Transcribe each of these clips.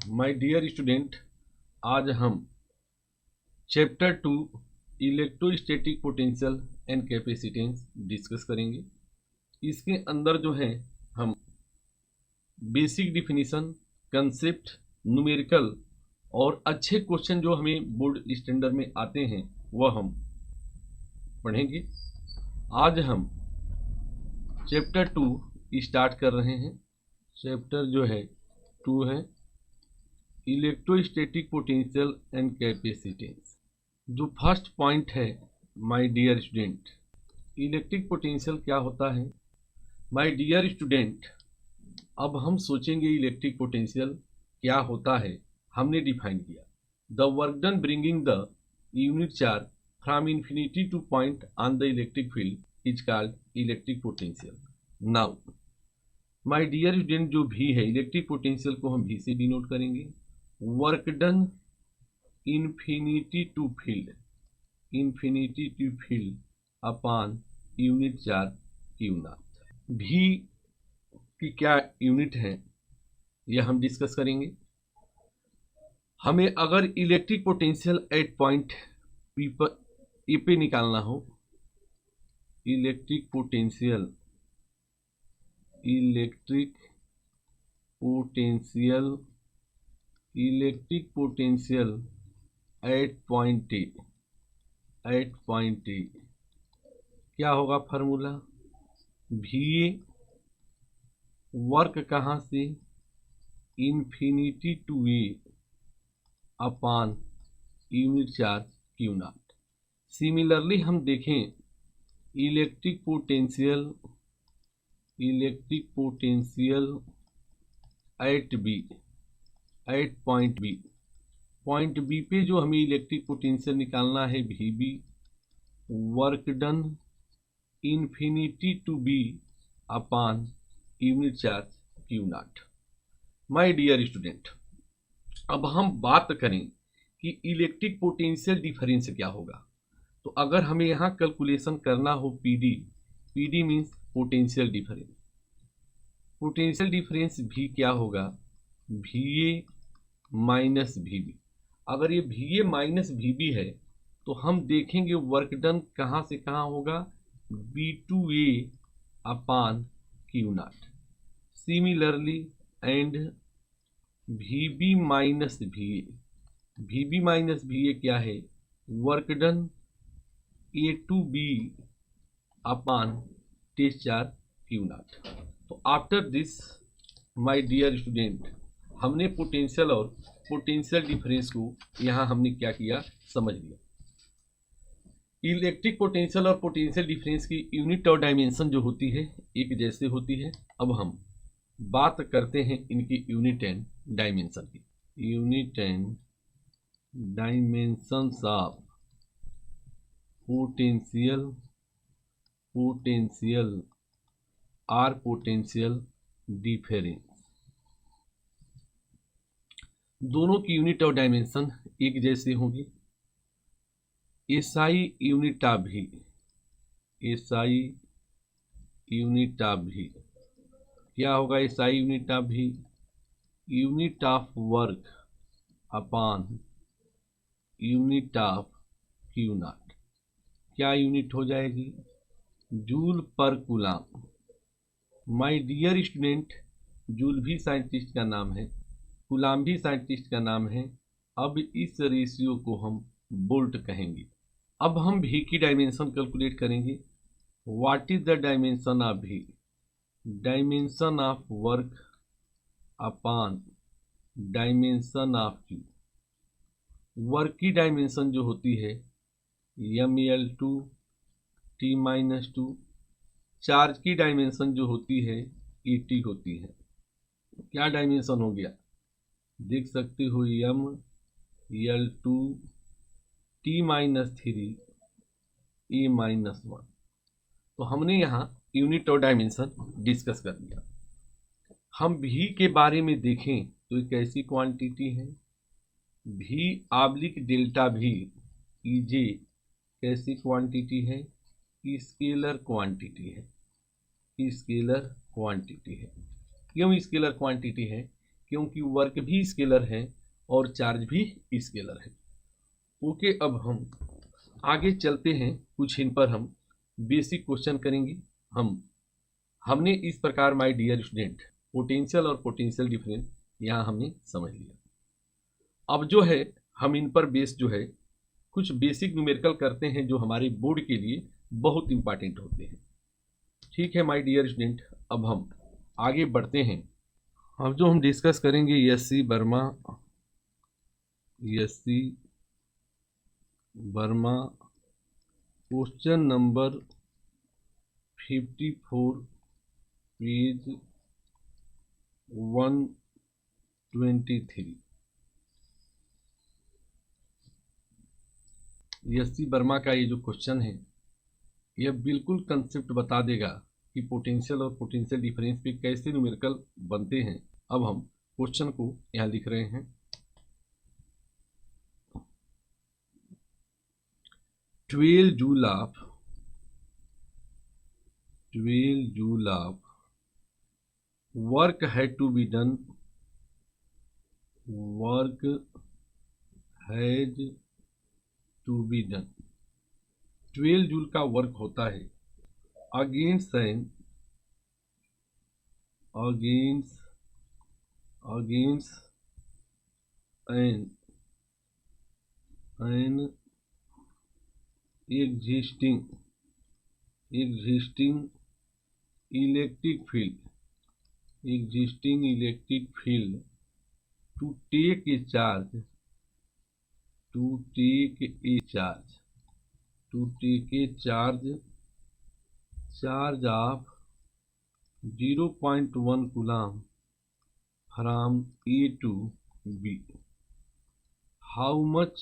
My dear student, आज हम chapter 2 electrostatic potential and capacitance discuss करेंगे। इसके अंदर जो है हम बेसिक डिफिनीशन, कंसेप्ट, न्यूमेरिकल और अच्छे क्वेश्चन जो हमें बोर्ड स्टैंडर्ड में आते हैं वह हम पढ़ेंगे। आज हम चैप्टर 2 स्टार्ट कर रहे हैं। चैप्टर जो है 2 है इलेक्ट्रोस्टैटिक पोटेंशियल एंड कैपेसिटेंस। जो फर्स्ट पॉइंट है my dear student, electric potential क्या होता है। माय डियर स्टूडेंट, अब हम सोचेंगे इलेक्ट्रिक पोटेंशियल क्या होता है। हमने डिफाइन किया the work done bringing the unit charge from infinity to point on the electric field is called electric potential. Now my dear student, जो भी है इलेक्ट्रिक पोटेंशियल को हम भी से डिनोट करेंगे। Work done infinity to field upon unit charge Q naught. V की क्या यूनिट है यह हम डिस्कस करेंगे। हमें अगर electric potential at point P पर ए पे निकालना हो, electric potential at point A क्या होगा फार्मूला। भी ए वर्क कहाँ से, infinity to A upon unit charge Q not. Similarly हम देखें electric potential at point B पे जो हमें इलेक्ट्रिक पोटेंशियल निकालना है V B, work done infinity to B upon unit charge Q naught. My dear student, अब हम बात करें कि इलेक्ट्रिक पोटेंशियल डिफरेंस क्या होगा। तो अगर हमें यहाँ कैलकुलेशन करना हो पीडी मीन्स पोटेंशियल डिफरेंस भी क्या होगा, भी ए माइनस भी बी। अगर ये भी ए माइनस भी बी है तो हम देखेंगे वर्क डन कहाँ से कहाँ होगा, B to A upon Q not. Similarly and V B minus V A क्या है, work done A to B upon test charge Q not. तो after this my dear student, हमने पोटेंशियल और potential difference को यहाँ हमने क्या किया समझ लिया। इलेक्ट्रिक पोटेंशियल और पोटेंशियल डिफरेंस की यूनिट और डायमेंशन जो होती है एक जैसे होती है। अब हम बात करते हैं इनकी यूनिट एंड डायमेंशन की। Unit and dimensions of potential और पोटेंशियल डिफरेंस। दोनों की यूनिट और डायमेंशन एक जैसे होंगे। एसआई यूनिट ऑफ भी क्या होगा, SI unit of V unit of work upon unit of Q naught. क्या यूनिट हो जाएगी, joule per coulomb. My dear student, joule V scientist का नाम है, कूलाम भी साइंटिस्ट का नाम है। अब इस रेशियो को हम वोल्ट कहेंगे। अब हम भी की डायमेंशन कैलकुलेट करेंगे। What is the dimension of V, dimension of work upon dimension of Q. Work की डायमेंशन जो होती है ml2 t-2, चार्ज की डायमेंशन जो होती है ET होती है। क्या डायमेंशन हो गया, देख सकते हो ml2 t-3 a-1। तो हमने यहाँ यूनिट और डायमेंशन डिस्कस कर लिया। हम भी के बारे में देखें तो एक ऐसी क्वांटिटी है, भी ऑब्लिक डेल्टा भी EJ कैसी क्वांटिटी है, स्केलर क्वांटिटी है। क्यों स्केलर क्वांटिटी है क्योंकि वर्क भी स्केलर है और चार्ज भी स्केलर है। ओके, अब हम आगे चलते हैं, कुछ इन पर हम बेसिक क्वेश्चन करेंगे। हमने इस प्रकार माय डियर स्टूडेंट पोटेंशियल और पोटेंशियल डिफरेंस यहाँ हमने समझ लिया। अब जो है हम इन पर बेस जो है कुछ बेसिक न्यूमेरिकल करते हैं जो हमारे बोर्ड के लिए बहुत इंपॉर्टेंट होते हैं। ठीक है माय डियर स्टूडेंट, अब हम आगे बढ़ते हैं। अब जो हम डिस्कस करेंगे SC. Verma question number 54 page 123। SC. Verma का ये जो क्वेश्चन है यह बिल्कुल कंसेप्ट बता देगा कि पोटेंशियल और पोटेंशियल डिफरेंस पे कैसे न्यूमेरिकल बनते हैं। अब हम क्वेश्चन को यहाँ लिख रहे हैं। 12 joule of work had to be done. Work has to be done. 12 joule का वर्क होता है against an existing electric field to take a charge of 0.1 coulomb from A to B. How much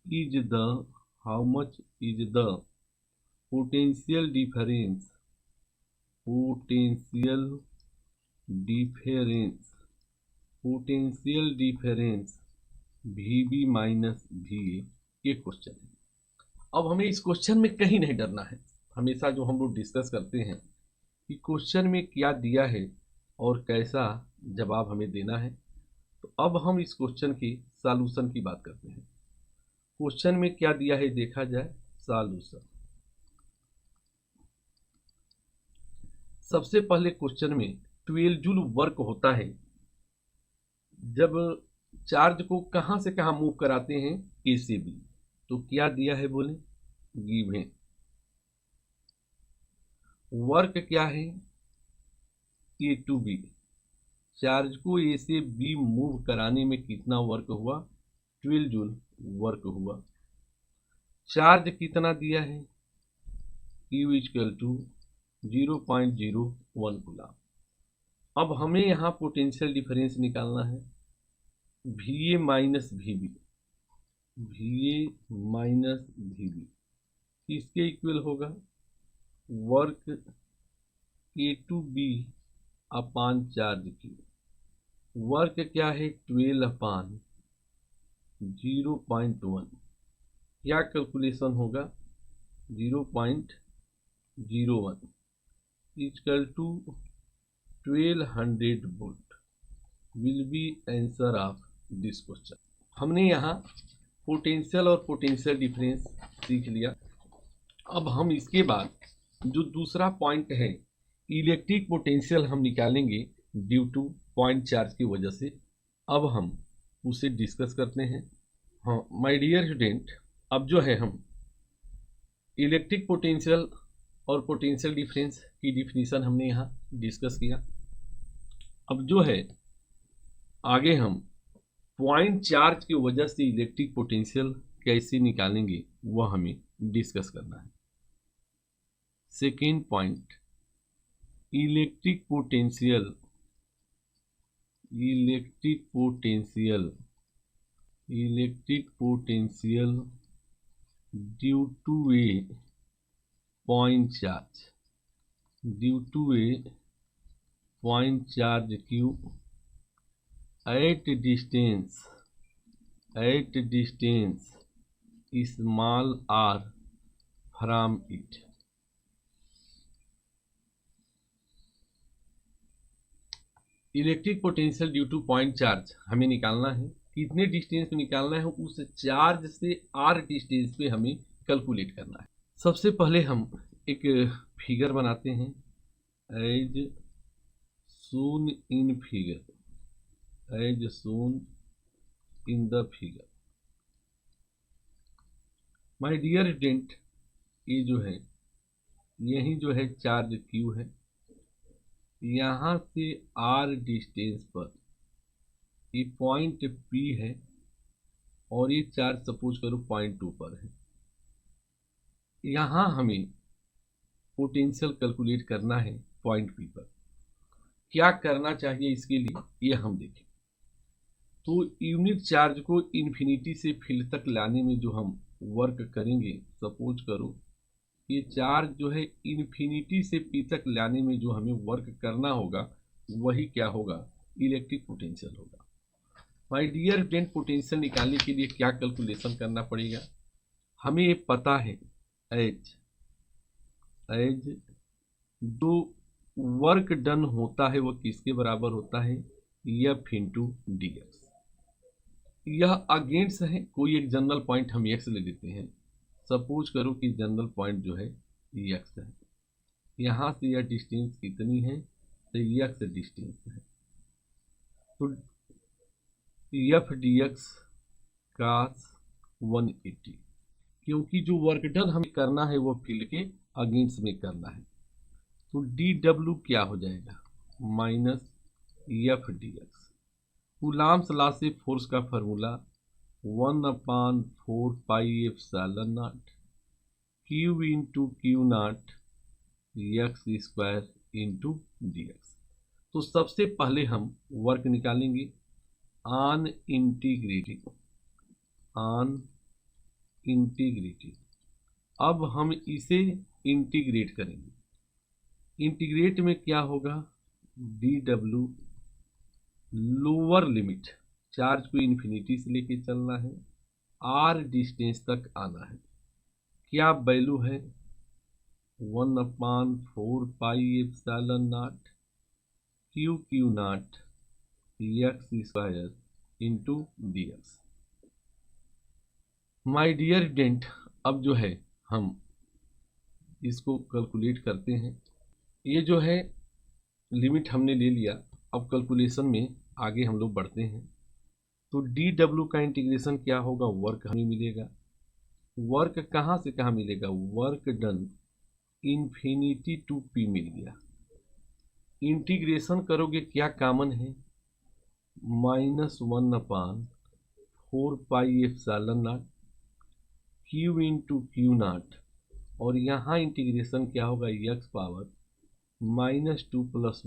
is the potential difference VB minus VA ये question है। अब हमें इस question में कहीं नहीं डरना है। हमेशा जो हम लोग डिस्कस करते हैं कि क्वेश्चन में क्या दिया है और कैसा जवाब हमें देना है। तो अब हम इस क्वेश्चन के सॉल्यूशन की बात करते हैं। क्वेश्चन में क्या दिया है देखा जाए। सॉल्यूशन, सबसे पहले क्वेश्चन में 12 जूल वर्क होता है जब चार्ज को कहां से कहां मूव कराते हैं, ए से बी। तो क्या दिया है बोले, गिवन। वर्क क्या है, ए टू बी। चार्ज को ए से बी मूव कराने में कितना वर्क हुआ, 12 जूल वर्क हुआ। चार्ज कितना दिया है, Q इक्वल टू 0.01 कूलम। अब हमें यहाँ पोटेंशियल डिफरेंस निकालना है, VA माइनस VB। इसके इक्वल होगा work A to B upon charge Q। Work क्या है, 12 अपान 0.1। क्या कैलकुलेशन होगा, 0.01 equal to 1200 volt will be answer of this question. हमने यहाँ पोटेंशियल और पोटेंशियल डिफरेंस सीख लिया। अब हम इसके बाद जो दूसरा पॉइंट है इलेक्ट्रिक पोटेंशियल हम निकालेंगे ड्यू टू पॉइंट चार्ज की वजह से। अब हम उसे डिस्कस करते हैं। हाँ माय डियर स्टूडेंट, अब जो है हम इलेक्ट्रिक पोटेंशियल और पोटेंशियल डिफरेंस की डिफिनीशन हमने यहाँ डिस्कस किया। अब जो है आगे हम पॉइंट चार्ज की वजह से इलेक्ट्रिक पोटेंशियल कैसे निकालेंगे वह हमें डिस्कस करना है। Second point, electric potential due to a point charge Q at distance small r from it। Electric potential due to point charge हमें निकालना है। कितने डिस्टेंस पे निकालना है, उस चार्ज से आर डिस्टेंस पे हमें कैलकुलेट करना है। सबसे पहले हम एक फिगर बनाते हैं, as shown in figure, as shown in the figure. My dear student, ये जो है, यही जो है चार्ज क्यू है, यहाँ से आर डिस्टेंस पर ये पॉइंट पी है और ये चार्ज सपोज करो पॉइंट 2 पर है। यहाँ हमें पोटेंशियल कैलकुलेट करना है पॉइंट पी पर। क्या करना चाहिए इसके लिए, ये हम देखें। तो यूनिट चार्ज को इन्फिनिटी से फील्ड तक लाने में जो हम वर्क करेंगे, सपोज करो ये चार्ज जो है इन्फिनिटी से पी तक लाने में जो हमें वर्क करना होगा, वही क्या होगा, इलेक्ट्रिक पोटेंशियल होगा। माय डियर फ्रेंड, पोटेंशियल निकालने के लिए क्या कैलकुलेशन करना पड़ेगा, हमें ये पता है एज जो वर्क डन होता है वो किसके बराबर होता है, एफ इंटू डी एक्स। यह अगेंस्ट है, कोई एक जनरल पॉइंट हम एक्स ले लेते हैं। सपोज करो कि जनरल पॉइंट जो है एक्स है, यहाँ से यह डिस्टेंस कितनी है, तो एक्स डिस्टेंस है। तो एफ डी एक्स कास 180, क्योंकि जो वर्क डन हमें करना है वो फील्ड के अगेंस्ट में करना है। तो डी डब्ल्यू क्या हो जाएगा, minus F D x. Coulombs law से फोर्स का formula 1/4 pi epsilon not Q into Q naught x square into d x. तो सबसे पहले हम वर्क निकालेंगे ऑन इंटीग्रेटिंग। अब हम इसे इंटीग्रेट करेंगे। इंटीग्रेट में क्या होगा, D W lower limit, charge को इन्फिनिटी से लेके चलना है, आर डिस्टेंस तक आना है। क्या वैल्यू है, 1/4 pi epsilon not Q naught x square into d x. My dear student, अब जो है हम इसको कैलकुलेट करते हैं। ये जो है लिमिट हमने ले लिया, अब कैलकुलेशन में आगे हम लोग बढ़ते हैं। तो डी डब्ल्यू का इंटीग्रेशन क्या होगा, वर्क हमें मिलेगा। वर्क कहाँ से कहाँ मिलेगा, work done infinity to P मिल गया। इंटीग्रेशन करोगे क्या कॉमन है, -1/4 pi epsilon not Q into Q not, और यहाँ इंटीग्रेशन क्या होगा, एक्स पावर -2 +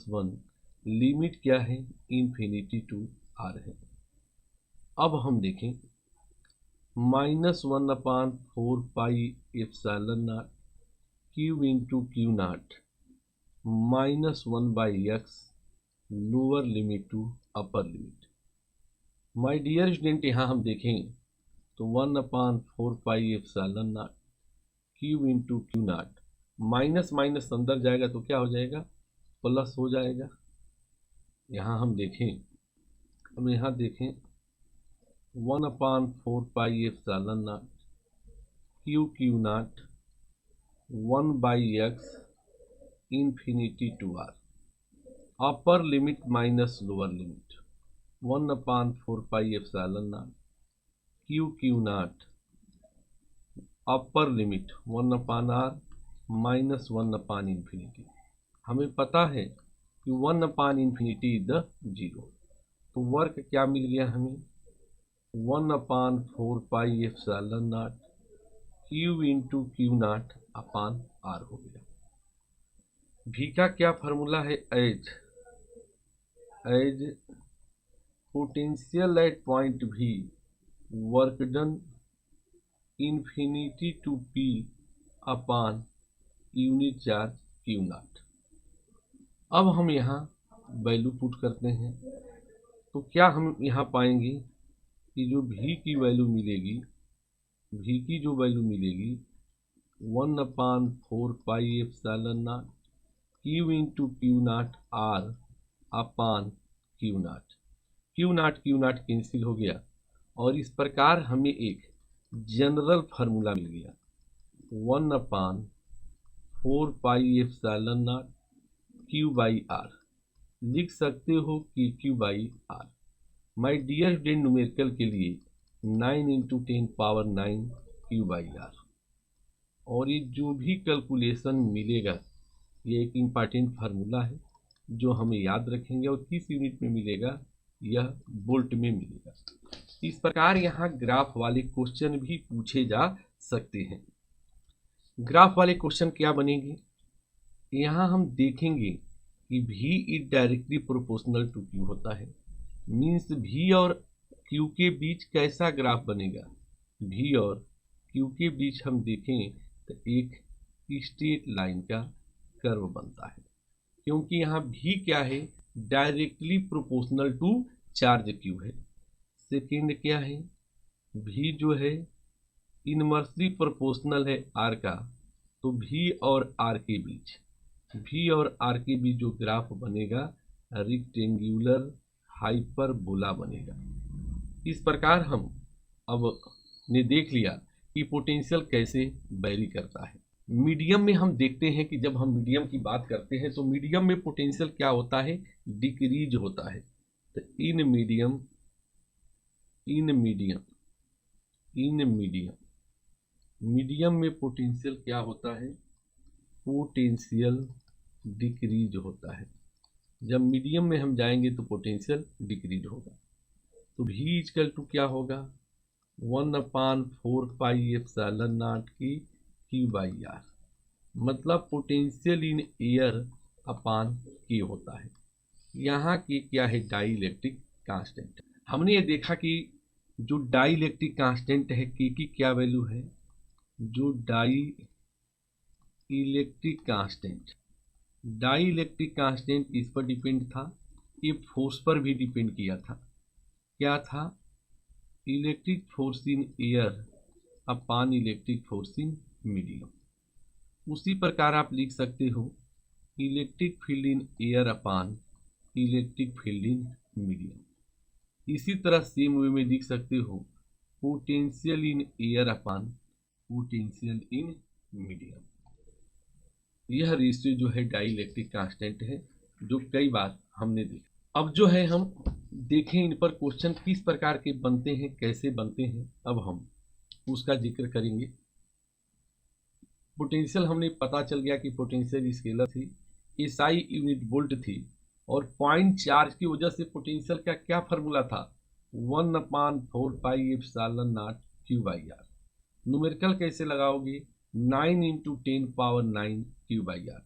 1 लिमिट क्या है, इन्फिनिटी टू आर है। अब हम देखें -1/4 pi epsilon not Q into Q not -1/x lower limit to upper limit. My dear student, यहाँ हम देखें तो 1/4 pi epsilon not Q into Q naught, minus minus अंदर जाएगा तो क्या हो जाएगा, प्लस हो जाएगा। यहाँ हम देखें, हम यहाँ देखें 1/4 pi epsilon not Q not 1/x infinity to R, upper limit minus lower limit 1/4 pi epsilon not Q not upper limit 1/r minus 1/इंफिनिटी। हमें पता है कि 1/इंफिनिटी इज द 0। तो वर्क क्या मिल गया हमें, 1/4 pi epsilon not Q into Q naught upon r हो गया। भी का क्या फार्मूला है, as potential at point V work done infinity to P upon unit charge Q naught. अब हम यहाँ वैल्यू पुट करते हैं, तो क्या हम यहाँ पाएंगे कि जो भी की वैल्यू मिलेगी, भी की जो वैल्यू मिलेगी 1/4 pi epsilon naught Q into Q naught R upon Q naught. Q naught cancel हो गया और इस प्रकार हमें एक जनरल फार्मूला मिल गया 1/4 pi epsilon not Q by R. लिख सकते हो कि Q by R. My dear student, numerical के लिए 9 इंटू 10⁻9 क्यू बाई आर। और ये जो भी कैलकुलेशन मिलेगा ये एक इम्पॉर्टेंट फार्मूला है जो हमें याद रखेंगे और किस यूनिट में मिलेगा, यह वोल्ट में मिलेगा। इस प्रकार यहाँ ग्राफ वाले क्वेश्चन भी पूछे जा सकते हैं। ग्राफ वाले क्वेश्चन क्या बनेंगे, यहाँ हम देखेंगे कि V is directly proportional to Q होता है। मीन्स V और Q के बीच कैसा ग्राफ बनेगा। V और Q के बीच हम देखें तो एक स्ट्रेट लाइन का कर्व बनता है, क्योंकि यहाँ V क्या है, directly proportional to charge Q है। सेकेंड क्या है, V जो है इनवर्सली प्रोपोर्शनल है R का, तो V और R के बीच जो ग्राफ बनेगा रेक्टेंगुलर हाइपरबोला बनेगा। इस प्रकार हम अब ने देख लिया कि पोटेंशियल कैसे वैरी करता है। मीडियम में हम देखते हैं कि जब हम मीडियम की बात करते हैं तो मीडियम में पोटेंशियल क्या होता है, डिक्रीज होता है। तो इन मीडियम में पोटेंशियल क्या होता है, पोटेंशियल डिक्रीज होता है। जब मीडियम में हम जाएंगे तो पोटेंशियल डिक्रीज होगा। तो V इक्वल टू क्या होगा, 1/4 पाई एप्सिलॉन नॉट की Q बाई R। मतलब potential in air upon K होता है। यहाँ के क्या है, डाई इलेक्ट्रिक कांस्टेंट। हमने ये देखा कि जो डाई इलेक्ट्रिक कांस्टेंट है K की क्या वैल्यू है, जो डाई इलेक्ट्रिक कांस्टेंट किस पर डिपेंड था, ये फोर्स पर भी डिपेंड किया था। क्या था, electric force in air upon electric force in medium. उसी प्रकार आप लिख सकते हो electric field in air upon electric field in medium. इसी तरह सेम वे में लिख सकते हो potential in air upon potential in medium. यह रेशियो जो है डाई इलेक्ट्रिक कांस्टेंट है, जो कई बार हमने देखा। अब जो है हम देखें इन पर क्वेश्चन किस प्रकार के बनते हैं, कैसे बनते हैं, अब हम उसका जिक्र करेंगे। पोटेंशियल हमने पता चल गया कि पोटेंशियल स्केलर थी, एसआई यूनिट वोल्ट थी, और पॉइंट चार्ज की वजह से पोटेंशियल का क्या फार्मूला था, 1/4 pi epsilon naught Q by R। Numerical कैसे लगाओगे, 9 into 10⁻9 Q by R।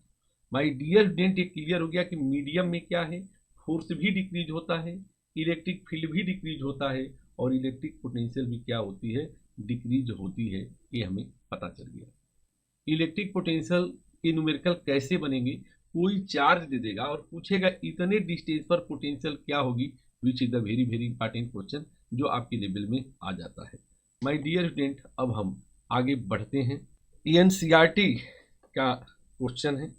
My dear student, ये क्लियर हो गया कि मीडियम में क्या है, फोर्स भी डिक्रीज होता है, इलेक्ट्रिक फील्ड भी डिक्रीज होता है, और इलेक्ट्रिक पोटेंशियल भी क्या होती है, डिक्रीज होती है। ये हमें पता चल गया। इलेक्ट्रिक पोटेंशियल के न्यूमेरिकल कैसे बनेंगे, कोई चार्ज दे देगा और पूछेगा इतने डिस्टेंस पर पोटेंशियल क्या होगी, which is the very very important question जो आपके लेवल में आ जाता है। माय डियर स्टूडेंट, अब हम आगे बढ़ते हैं। एनसीईआरटी का क्वेश्चन है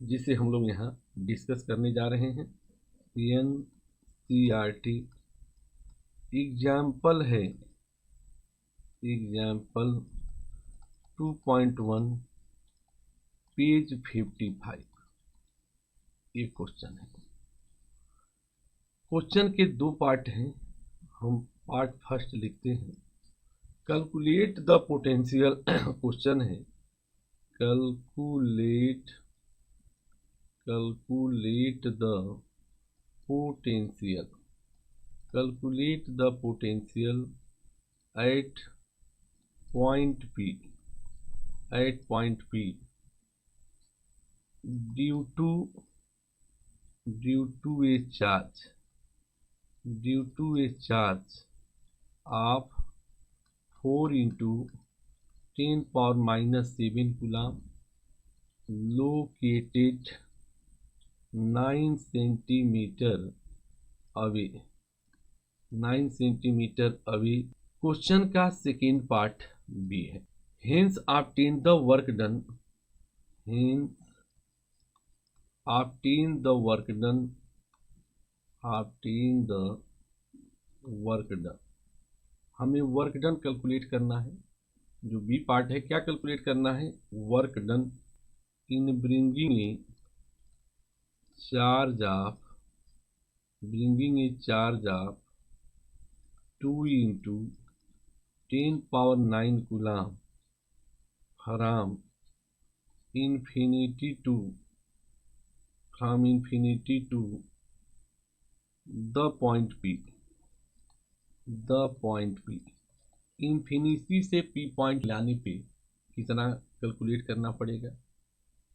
जिसे हम लोग यहाँ डिस्कस करने जा रहे हैं। एनसीईआरटी एग्जाम्पल है, एग्जाम्पल 2.1 पेज 55। ये क्वेश्चन है। क्वेश्चन के दो पार्ट हैं, हम पार्ट फर्स्ट लिखते हैं। कैलकुलेट द पोटेंशियल क्वेश्चन है, calculate the potential at point P due to a charge of 4 into 10⁻⁷ coulomb located 9 centimeter away। Question का सेकेंड पार्ट भी है। Hence obtain the work done obtain the work done, obtain the work done, हमें work done calculate करना है। जो B part है क्या calculate करना है, work done in bringing charge of, bringing a charge of 2 into 10⁻9 coulomb from infinity to, from infinity to the point P, the point P, infinity से P point लाने पे कितना कैलकुलेट करना पड़ेगा।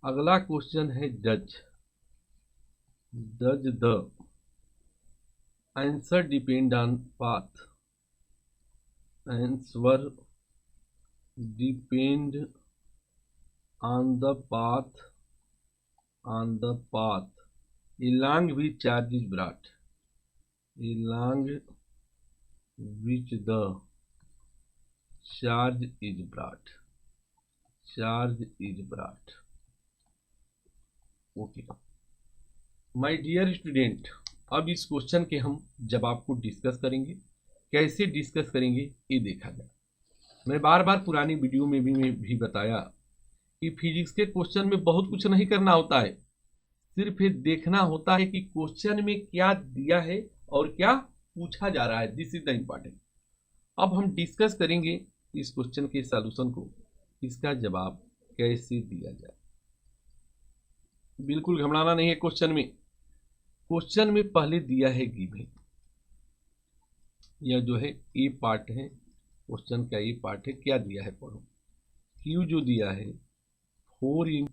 अगला क्वेश्चन है does the answer depend on path, answer depend on the path, along which charge is brought, along which the charge is brought, okay my dear student, अब इस क्वेश्चन के हम जवाब को डिस्कस करेंगे। कैसे डिस्कस करेंगे ये देखा जाए। मैं बार बार पुरानी वीडियो में भी बताया कि फिजिक्स के क्वेश्चन में बहुत कुछ नहीं करना होता है, सिर्फ ये देखना होता है कि क्वेश्चन में क्या दिया है और क्या पूछा जा रहा है। This is the important. अब हम डिस्कस करेंगे इस क्वेश्चन के सॉल्यूशन को, इसका जवाब कैसे दिया जाए। बिल्कुल घबराना नहीं है। क्वेश्चन में पहले दिया है गिवन, यह जो है ए पार्ट है क्वेश्चन का, ये पार्ट है। क्या दिया है पढ़ो। क्यू जो दिया है 4 ×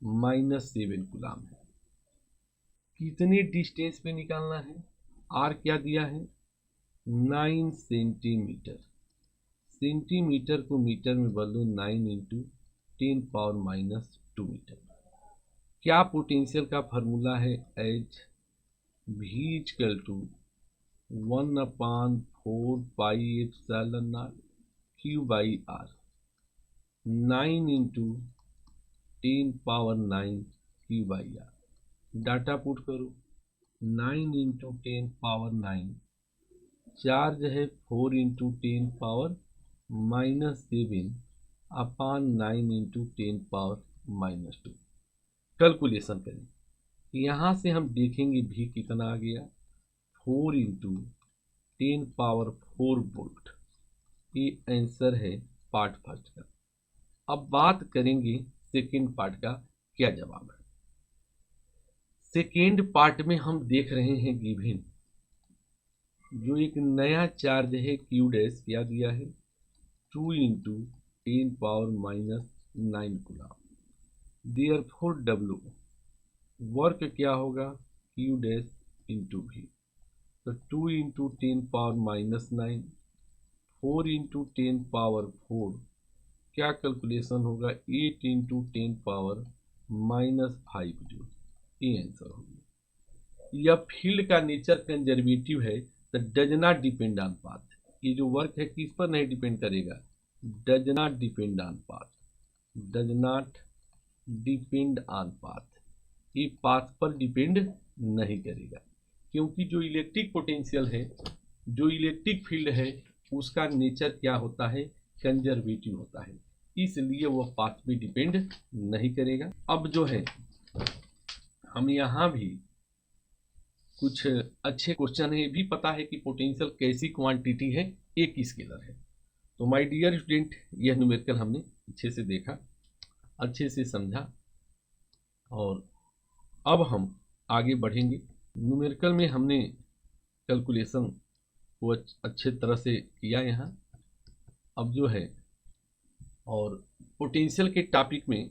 10⁻⁻7 कूलम है। कितने डिस्टेंस पे निकालना है। आर क्या दिया है 9 सेंटीमीटर, सेंटीमीटर को मीटर में बदलो 9 × 10⁻⁻2 मीटर। क्या पोटेंशियल का फार्मूला है H V equal to 1/4πε0 Q/R, 9 × 10⁻9 Q/R। Data put करो 9 × 10⁻9, चार्ज है 4 × 10⁻7 अपॉन 9 × 10⁻2। कैलकुलेशन करें। यहाँ से हम देखेंगे भी कितना आ गया 4 × 10⁻4 वोल्ट। ये आंसर है पार्ट फर्स्ट का। अब बात करेंगे सेकेंड पार्ट का, क्या जवाब है। सेकेंड पार्ट में हम देख रहे हैं गिवन जो एक नया चार्ज है Q डैश, क्या दिया है 2 × 10⁻⁻9 कूलम। देयरफॉर W वर्क क्या होगा Q डैश इंटू V, तो 2 × 10⁻⁻9, 4 × 10⁻4, क्या कैलकुलेशन होगा 8 × 10⁻−5 जो ये आंसर होगा। यह फील्ड का नेचर कंजर्वेटिव है तो does not depend on path. ये जो वर्क है किस पर नहीं डिपेंड करेगा, does not depend on path, does not depend on path. ये पाथ पर डिपेंड नहीं करेगा, क्योंकि जो इलेक्ट्रिक पोटेंशियल है, जो इलेक्ट्रिक फील्ड है, उसका नेचर क्या होता है कंजर्वेटिव होता है, इसलिए वह पाथ पे डिपेंड नहीं करेगा। अब जो है हम यहाँ भी कुछ अच्छे क्वेश्चन है, ये भी पता है कि पोटेंशियल कैसी क्वांटिटी है, एक स्केलर है। तो माय डियर स्टूडेंट, यह न्यूमेरिकल हमने अच्छे से देखा, अच्छे से समझा, और अब हम आगे बढ़ेंगे। न्यूमेरिकल में हमने कैलकुलेशन को अच्छे तरह से किया यहाँ। अब जो है और पोटेंशियल के टॉपिक में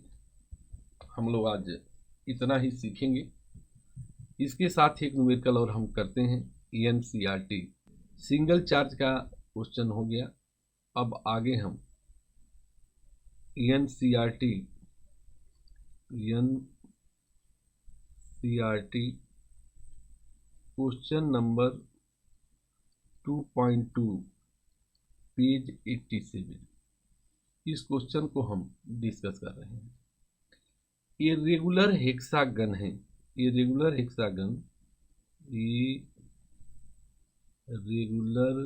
हम लोग आज इतना ही सीखेंगे। इसके साथ एक न्यूमेरिकल और हम करते हैं NCERT सिंगल चार्ज का क्वेश्चन हो गया। अब आगे हम NCERT क्वेश्चन नंबर 2.2 पेज 87, इस क्वेश्चन को हम डिस्कस कर रहे हैं। इरेगुलर हेक्सागन है, irregular hexagon, irregular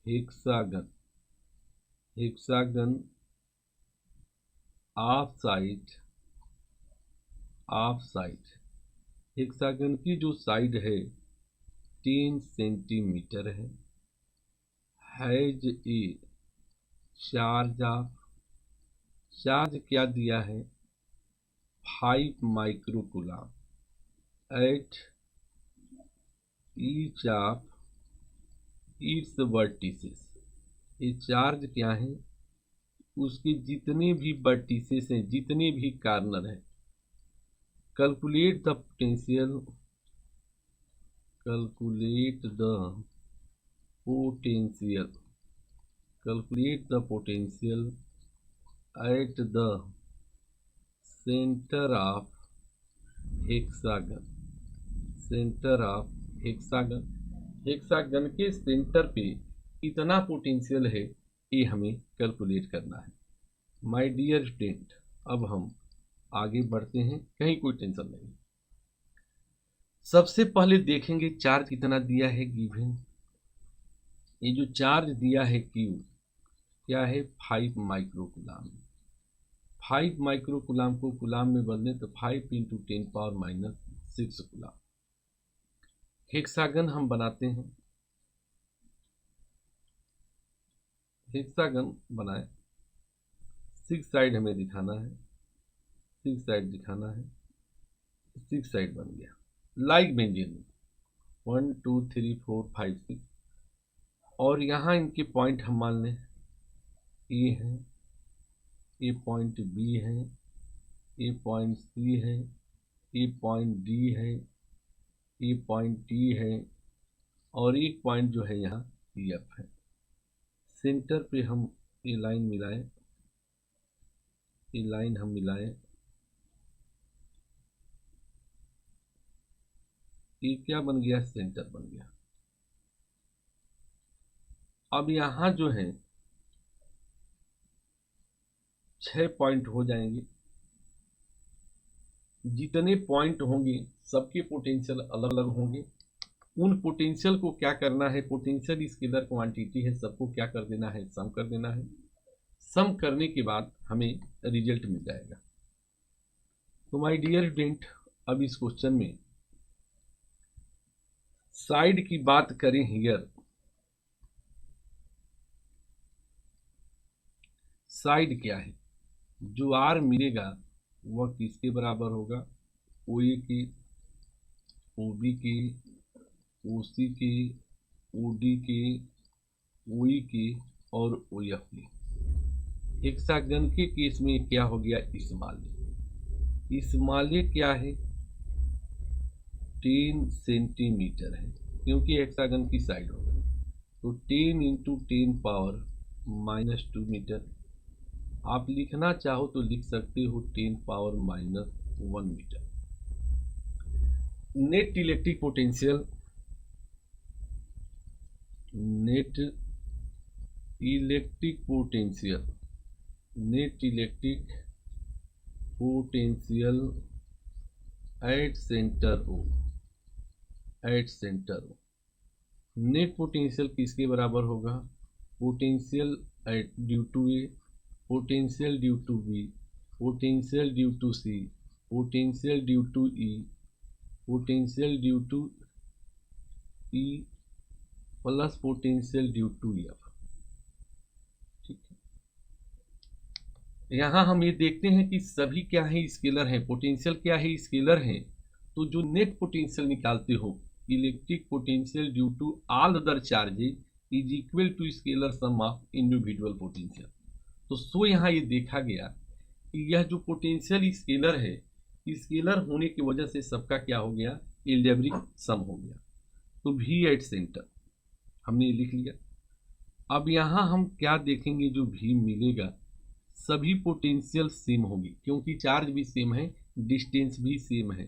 hexagon, hexagon of side, of side, hexagon की जो साइड है 10 सेंटीमीटर है, has a charge of, charge क्या दिया है 5 microcoulomb at each of its vertices. ये चार्ज क्या है, उसके जितने भी वर्टिसेस हैं, जितने भी कार्नर हैं। Calculate the potential, calculate the potential, calculate the potential at the centre of hexagon, centre of hexagon, hexagon के सेंटर पे कितना पोटेंशियल है ये हमें कैलकुलेट करना है। माय डियर स्टूडेंट, अब हम आगे बढ़ते हैं, कहीं कोई टेंशन नहीं। सबसे पहले देखेंगे चार्ज कितना दिया है गिवन। ये जो चार्ज दिया है क्यू क्या है 5 माइक्रोकूलम, 5 माइक्रोकूलम को कूलम में बदले तो 5 × 10⁻⁶ कूलम। हेक्सागन हम बनाते हैं, हेक्सागन बनाए, 6 साइड हमें दिखाना है, 6 साइड दिखाना है, 6 साइड बन गया लाइक बेंजीन में 1 2 3 4 5 6। और यहाँ इनके पॉइंट हम मान लें ए है, ये पॉइंट बी है, ये पॉइंट सी है, ये पॉइंट डी है, ये पॉइंट टी है, और एक पॉइंट जो है यहाँ एफ है। सेंटर पे हम ये लाइन मिलाए, ये लाइन हम मिलाए, ये क्या बन गया सेंटर बन गया। अब यहाँ जो है 6 पॉइंट हो जाएंगे, जितने पॉइंट होंगे सबके पोटेंशियल अलग अलग होंगे। उन पोटेंशियल को क्या करना है, पोटेंशियल स्केलर क्वांटिटी है, सबको क्या कर देना है सम कर देना है। सम करने के बाद हमें रिजल्ट मिल जाएगा। तो माय डियर स्टूडेंट, अब इस क्वेश्चन में साइड की बात करें हियर, साइड क्या है, जो आर मिलेगा वह किसके बराबर होगा, ओ ए के, ओ बी के, ओ सी के, ओ डी के, ओ ई के और ओ एफ के। हेक्सागन के केस में क्या हो गया इस्माले, इस्माले क्या है 10 सेंटीमीटर है, क्योंकि हेक्सागन की साइड हो गई। तो 10 × 10⁻² मीटर। आप लिखना चाहो तो लिख सकते हो 10⁻⁻1 metre. Net electric potential, net electric potential, net electric potential at centre O, at centre O. Net potential किसके बराबर होगा, potential at due to A, potential due to B, potential due to C, potential due to E, potential due to E plus potential due to F. ठीक है, यहाँ हम ये देखते हैं कि सभी क्या है स्केलर हैं, पोटेंशियल क्या है स्केलर हैं। तो जो नेट पोटेंशियल निकालते हो, electric potential due to all other charges is equal to scalar sum of individual potential. तो सो यहाँ ये देखा गया कि यह जो पोटेंशियल स्केलर है, स्केलर होने की वजह से सबका क्या हो गया एल्जेब्रिक सम हो गया। तो वी एट सेंटर हमने लिख लिया। अब यहाँ हम क्या देखेंगे, जो भी मिलेगा सभी पोटेंशियल सेम होगी, क्योंकि चार्ज भी सेम है, डिस्टेंस भी सेम है।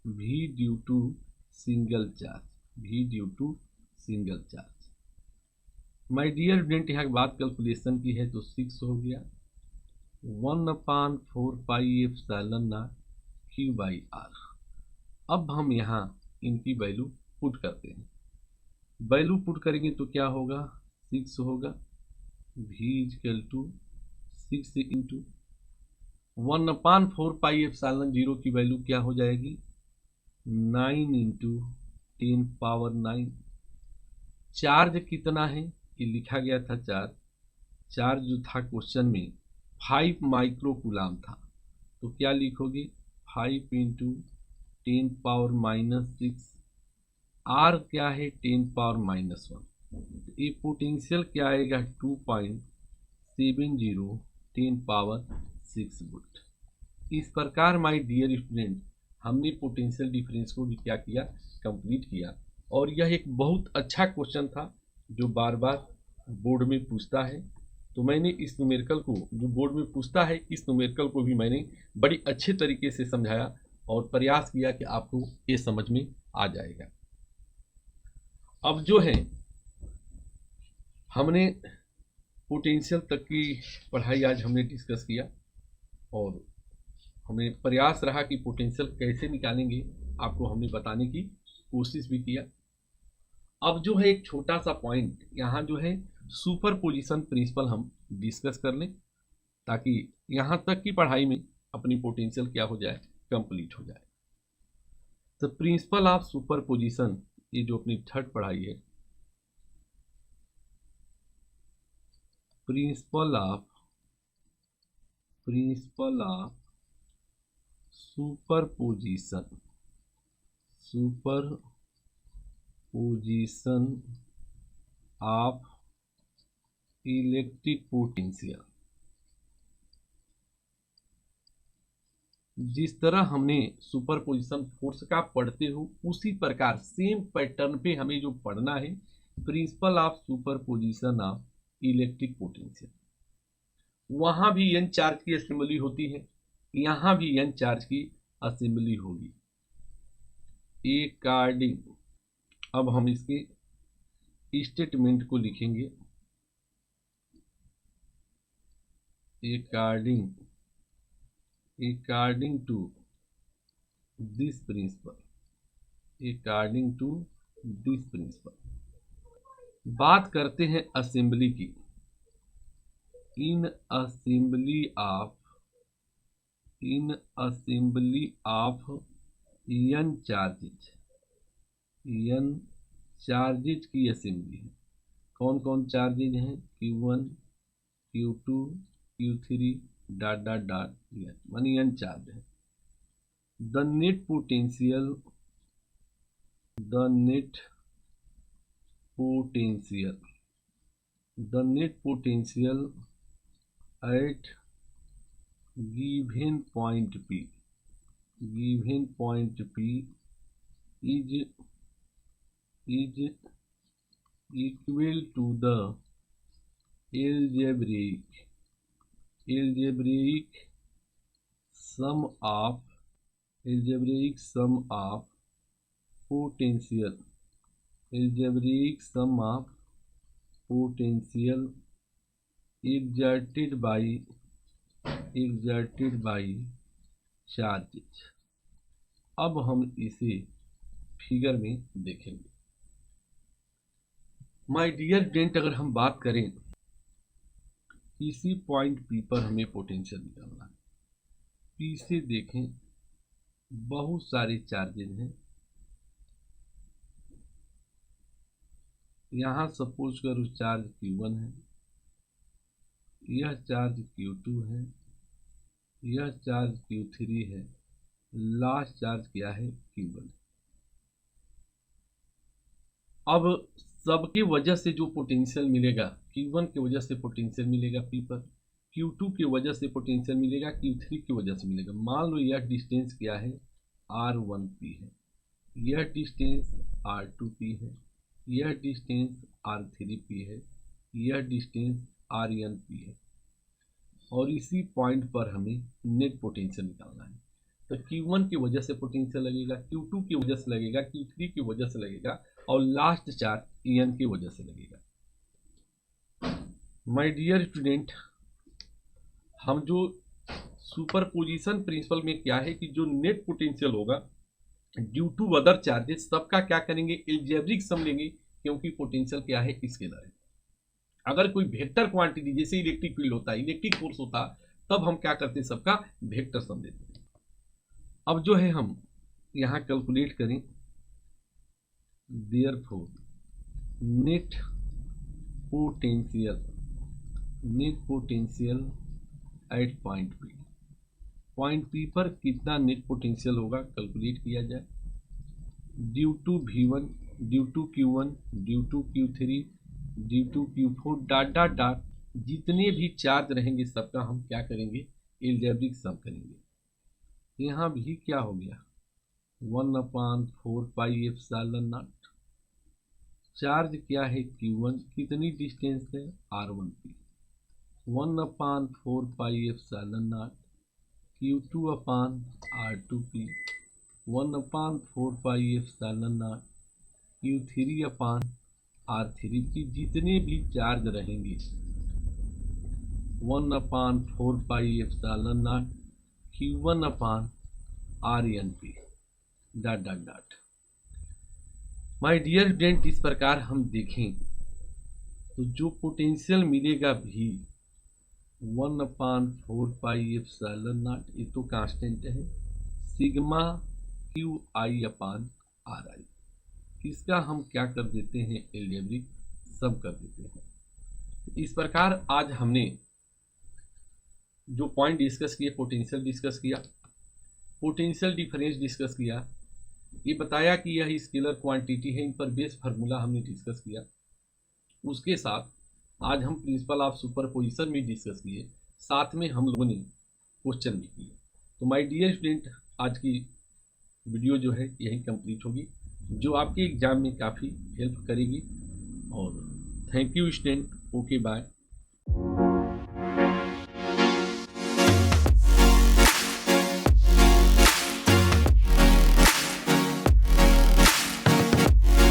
v due to single charge, v due to single charge. My dear student, यहाँ बात कैलकुलेशन की है तो 6 हो गया, 1/4πε0 Q/R। अब हम यहाँ इनकी वैल्यू पुट करते हैं। वैल्यू पुट करेंगे तो क्या होगा, 6 होगा। V = 6 इंटू 1/4πε0 की वैल्यू क्या हो जाएगी, 9 इंटू 10⁻9। चार्ज कितना है, ये लिखा गया था चार्ज। चार्ज जो था क्वेश्चन में 5 माइक्रोकूलाम था, तो क्या लिखोगे, 5 इंटू 10⁻⁻6। आर क्या है, 10⁻⁻1। ये पोटेंशियल क्या आएगा, 2.70 10⁻6 वोल्ट। इस प्रकार माय डियर स्टूडेंट हमने पोटेंशियल डिफरेंस को भी क्या किया, कंप्लीट किया। और यह एक बहुत अच्छा क्वेश्चन था जो बार बार बोर्ड में पूछता है। तो मैंने इस न्यूमेरिकल को, जो बोर्ड में पूछता है, इस न्यूमेरिकल को भी मैंने बड़ी अच्छे तरीके से समझाया और प्रयास किया कि आपको ये समझ में आ जाएगा। अब जो है हमने पोटेंशियल तक की पढ़ाई आज हमने डिस्कस किया और हमें प्रयास रहा कि पोटेंशियल कैसे निकालेंगे, आपको हमने बताने की कोशिश भी किया। अब जो है एक छोटा सा पॉइंट यहाँ जो है सुपरपोजिशन प्रिंसिपल हम डिस्कस कर लें, ताकि यहाँ तक की पढ़ाई में अपनी पोटेंशियल क्या हो जाए, कंप्लीट हो जाए। तो प्रिंसिपल ऑफ सुपरपोजिशन, ये जो अपनी थर्ड पढ़ाई है, principle of superposition of electric potential. जिस तरह हमने सुपरपोजिशन फोर्स का पढ़ते हो उसी प्रकार सेम पैटर्न पे हमें जो पढ़ना है, principle of superposition of electric potential. वहां भी n चार्ज की असेंबली होती है, यहाँ भी n चार्ज की असेंबली होगी। अकॉर्डिंग, अब हम इसके स्टेटमेंट को लिखेंगे, according to this principle, बात करते हैं असेंबली की। इन असेंबली ऑफ n चार्जेज की असेंबली है। कौन कौन चार्जेज हैं, Q1 Q2 Q3 ... मानी n चार्ज है। The net potential eight given point P is equal to the algebraic sum of potential exerted by charges। अब हम इसे फिगर में देखेंगे। माय डियर स्टूडेंट, अगर हम बात करें इसी पॉइंट P पर हमें पोटेंशियल निकालना है। P से देखें बहुत सारे चार्जेज हैं। यहाँ सपोज करो चार्ज Q1 है, यह चार्ज Q2 है, यह चार्ज Q3 है, लास्ट चार्ज क्या है, Q1। अब सबके वजह से जो पोटेंशियल मिलेगा, Q1 की वजह से पोटेंशियल मिलेगा P पर, Q2 की वजह से पोटेंशियल मिलेगा, Q3 की वजह से मिलेगा। मान लो यह डिस्टेंस क्या है, R1P है, यह डिस्टेंस R2P है, यह डिस्टेंस R3P है, यह डिस्टेंस RNP है। और इसी पॉइंट पर हमें नेट पोटेंशियल निकालना है। तो Q1 की वजह से पोटेंशियल लगेगा, Q2 की वजह से लगेगा, Q3 की वजह से लगेगा और लास्ट चार्ज EN की वजह से लगेगा। माय डियर स्टूडेंट, हम जो सुपरपोजिशन प्रिंसिपल में क्या है कि जो नेट पोटेंशियल होगा ड्यू टू अदर चार्जेस सबका क्या करेंगे, एल्जेब्रिक सम लेंगे, क्योंकि पोटेंशियल क्या है, स्केलर है। अगर कोई वेक्टर क्वांटिटी जैसे इलेक्ट्रिक फील्ड होता है, इलेक्ट्रिक फोर्स होता, तब हम क्या करते हैं, सबका वेक्टर सम देते हैं। अब जो है हम यहाँ कैलकुलेट करें, therefore net potential at point P पर कितना नेट पोटेंशियल होगा, कैलकुलेट किया जाए। Due to V1, due to Q1, due to Q3, due to Q4 dot dot dot, जितने भी चार्ज रहेंगे सबका हम क्या करेंगे, एल्जेब्रिक सम करेंगे। यहाँ भी क्या हो गया, 1/4 पाई एप्सिलॉन नॉट। चार्ज क्या है Q1, कितनी डिस्टेंस है R1P, 1/4 pi epsilon naught Q2 upon R2P, 1/4 pi epsilon naught Q3 upon R3P। जितने भी चार्ज रहेंगे 1/4 pi epsilon naught Q1 upon RNP dot dot dot. My dear student, इस प्रकार हम देखें तो जो पोटेंशियल मिलेगा भी 1/4 पाई एप्सिलॉन नॉट, ये तो कांस्टेंट है, सिग्मा QI अपान RI, इसका हम क्या कर देते हैं, एल्जेब्रिक सम कर देते हैं। इस प्रकार आज हमने जो पॉइंट डिस्कस किए, पोटेंशियल डिस्कस किया, पोटेंशियल डिफरेंस डिस्कस किया, ये बताया कि यह स्केलर क्वांटिटी है, इन पर बेस फार्मूला हमने डिस्कस किया। उसके साथ आज हम प्रिंसिपल ऑफ सुपरपोजिशन भी डिस्कस किए, साथ में हम लोगों ने क्वेश्चन भी किए। तो माय डियर स्टूडेंट, आज की वीडियो जो है यही कंप्लीट होगी, जो आपके एग्जाम में काफ़ी हेल्प करेगी। और thank you student, okay bye.